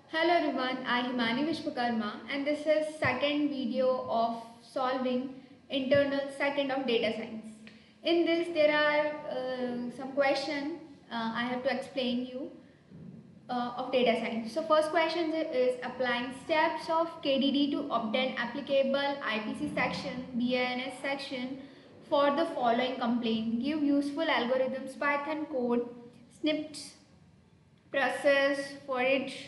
Hello everyone, I am Himani Vishwakarma and this is second video of solving internal second of data science. In this there are some question I have to explain you of data science. So first question is applying steps of KDD to obtain applicable IPC section, BANS section for the following complaint. Give useful algorithms, Python code, snippets, process for each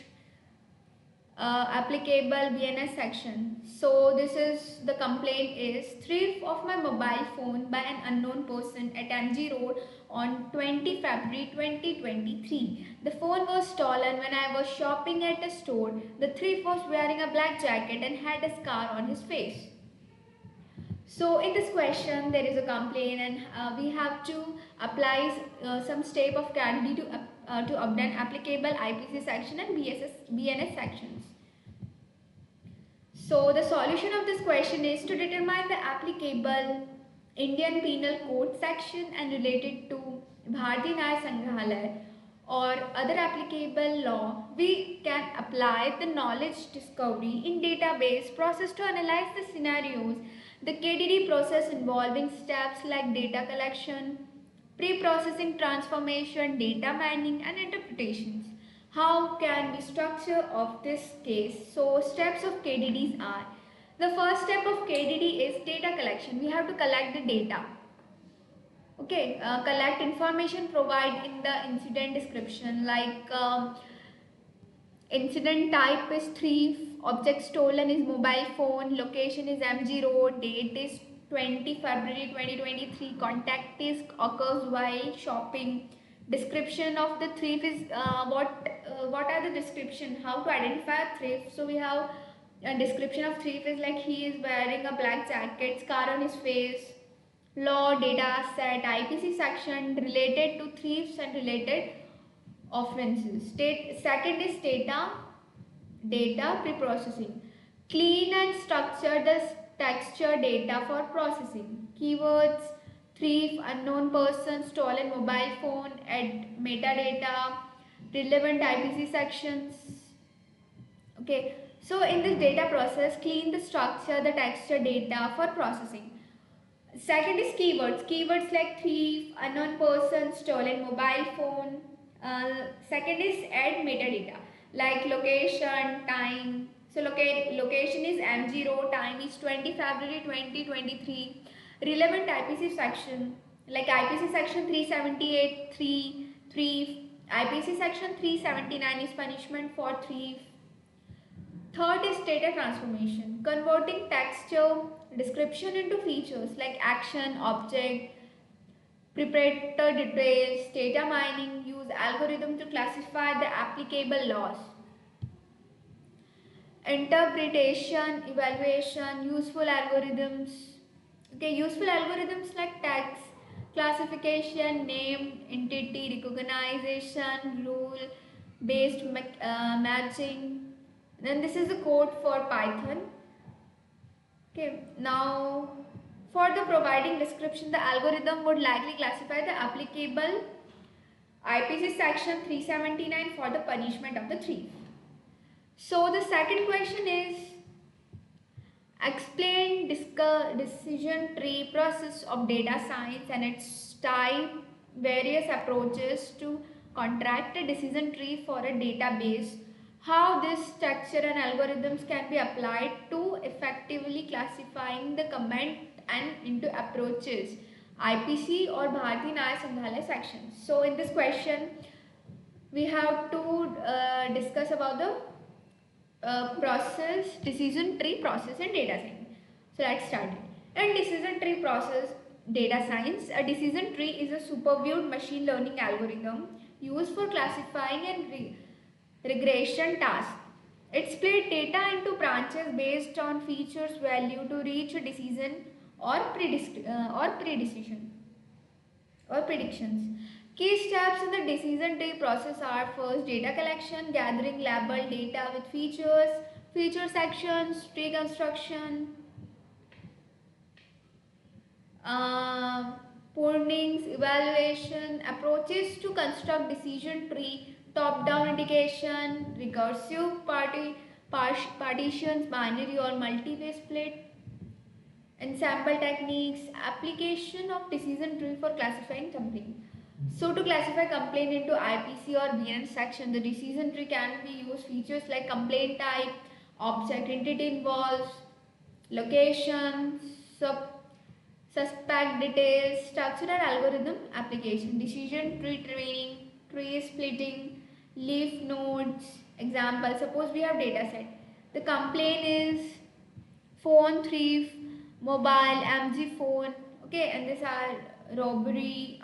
applicable BNS section. So this is the complaint is theft of my mobile phone by an unknown person at MG Road on 20 February 2023. The phone was stolen when I was shopping at a store. The thief was wearing a black jacket and had a scar on his face. So in this question there is a complaint and we have to apply some step of category to obtain applicable IPC section and BNS sections. So the solution of this question is to determine the applicable Indian Penal Code section and related to Bharatiya Nyaya Sangrahalaya or other applicable law. We can apply the knowledge discovery in database process to analyze the scenarios. The KDD process involving steps like data collection, pre-processing, transformation, data mining and interpretations. How can we structure of this case? So steps of KDDs are, the first step of KDD is data collection. We have to collect the data. Okay, collect information, provide in the incident description like incident type is thief, object stolen is mobile phone, location is MG Road, date is 20 February 2023, contact is occurs while shopping. Description of the thief is what are the description, how to identify a thief. So we have a description of thief is like he is wearing a black jacket, scar on his face. Law, data set, IPC section related to thieves and related offenses. Second is data pre-processing. Clean and structure the texture data for processing. Keywords, thief, unknown person, stolen mobile phone, add metadata, relevant IPC sections. Okay, so in this data process, clean the structure, the texture data for processing. Second is keywords. Keywords like thief, unknown person, stolen mobile phone. Second is add metadata like location, time. So location is MG Road, time is 20 February 2023. Relevant IPC section like IPC section 378, 3, IPC section 379 is punishment for thief. Third is data transformation, converting texture description into features like action, object, preparator details. Data mining, use algorithm to classify the applicable laws. Interpretation, evaluation, useful algorithms. Okay, useful algorithms like tags, classification, name, entity, recognition, rule, based matching. Then this is the code for Python. Okay, now for the providing description, the algorithm would likely classify the applicable IPC section 379 for the punishment of the thief. So the second question is explain decision tree process of data science and its type, various approaches to contract a decision tree for a database, how this structure and algorithms can be applied to effectively classifying the comment and into approaches, IPC or Bharatiya Nyaya Sangrahalaya sections. So in this question we have to discuss about the process, decision tree process and data science. So let's start it. In decision tree process data science, a decision tree is a superviewed machine learning algorithm used for classifying and regression tasks. It split data into branches based on features value to reach a decision or predecision or predictions. Key steps in the decision tree process are first data collection, gathering labeled data with features, feature sections, tree construction, pruning, evaluation, approaches to construct decision tree top-down indication, recursive partitions, binary or multi-way split, ensemble techniques, application of decision tree for classifying complaint. So to classify complaint into IPC or BN section, the decision tree can be used features like complaint type, object entity involves, location, suspect details, structural algorithm application, decision tree training, tree splitting, leaf nodes. Example, suppose we have data set. The complaint is phone thief, mobile, MG phone, okay, and these are robbery,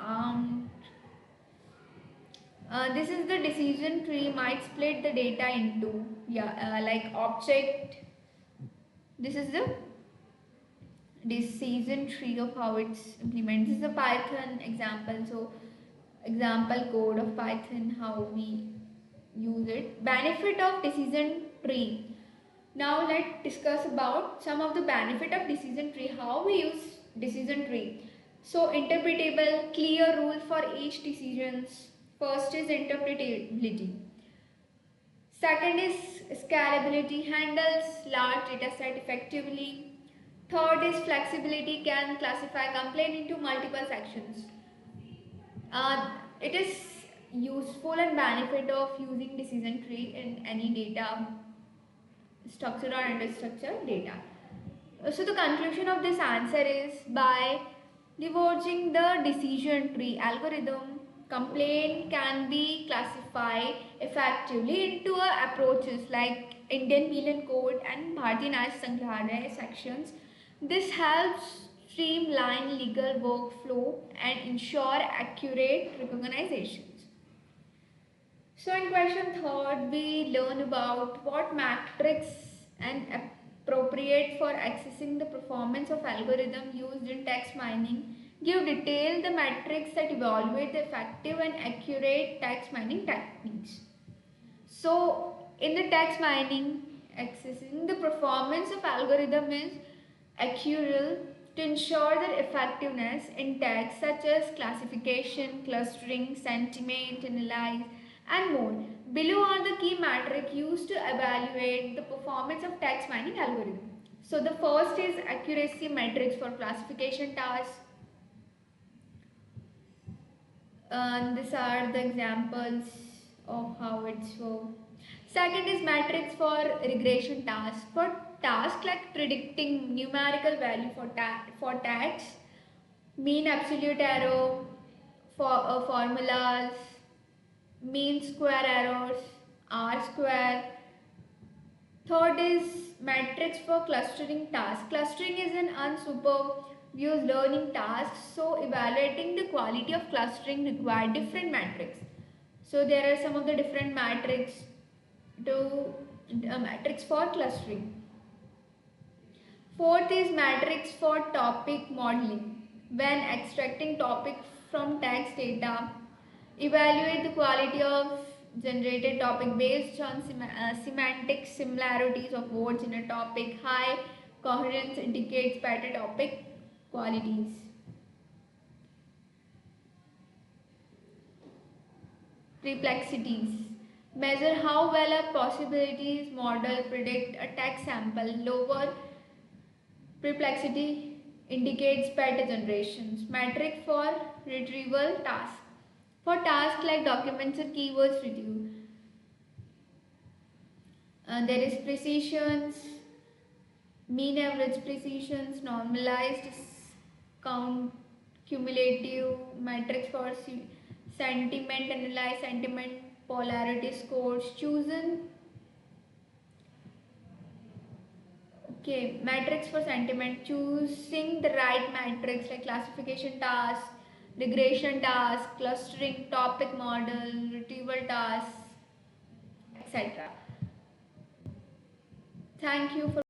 this is the decision tree might split the data into, like object. This is the decision tree of how it's implemented. This is a Python example. So example code of Python, how we use it. Benefit of decision tree. Now let's discuss about some of the benefit of decision tree, how we use decision tree. So interpretable, clear rule for each decisions. First is interpretability. Second is scalability, handles large data set effectively. Third is flexibility, can classify complaint into multiple sections. It is useful and benefit of using decision tree in any data, structured or unstructured data. So the conclusion of this answer is by leveraging the decision tree algorithm, complaint can be classified effectively into approaches like Indian Penal Code and Bharatiya Nyaya Sangrahalaya sections. This helps streamline legal workflow and ensure accurate recognitions. So in question third, we learn about what metrics and appropriate for accessing the performance of algorithm used in text mining. Give detail the metrics that evaluate the effective and accurate text mining techniques. So in the text mining, accessing the performance of algorithm is accurate to ensure their effectiveness in text such as classification, clustering, sentiment, analyze, and more. Below are the key metrics used to evaluate the performance of text mining algorithm. So the first is accuracy metrics for classification tasks. And these are the examples of how it's worked. Second is metrics for regression tasks. For tasks like predicting numerical value for tags, mean absolute error, formulas, mean square errors, R square. Third is metrics for clustering tasks. Clustering is an unsupervised learning task, so evaluating the quality of clustering requires different metrics. So there are some of the different metrics for clustering. Fourth is metrics for topic modeling. When extracting topic from text data, evaluate the quality of generated topic based on semantic similarities of words in a topic. High coherence indicates better topic qualities. Perplexities. Measure how well a possibilities model predict a text sample. Lower perplexity indicates better generations. Metric for retrieval task. For tasks like documents and keywords retrieval, there is precisions, mean average precisions, normalized count, cumulative, metrics for sentiment, analyze sentiment, polarity scores, chosen. Okay, metrics for sentiment, choosing the right metrics like classification task, regression task, clustering topic model, retrieval task, etc. Thank you for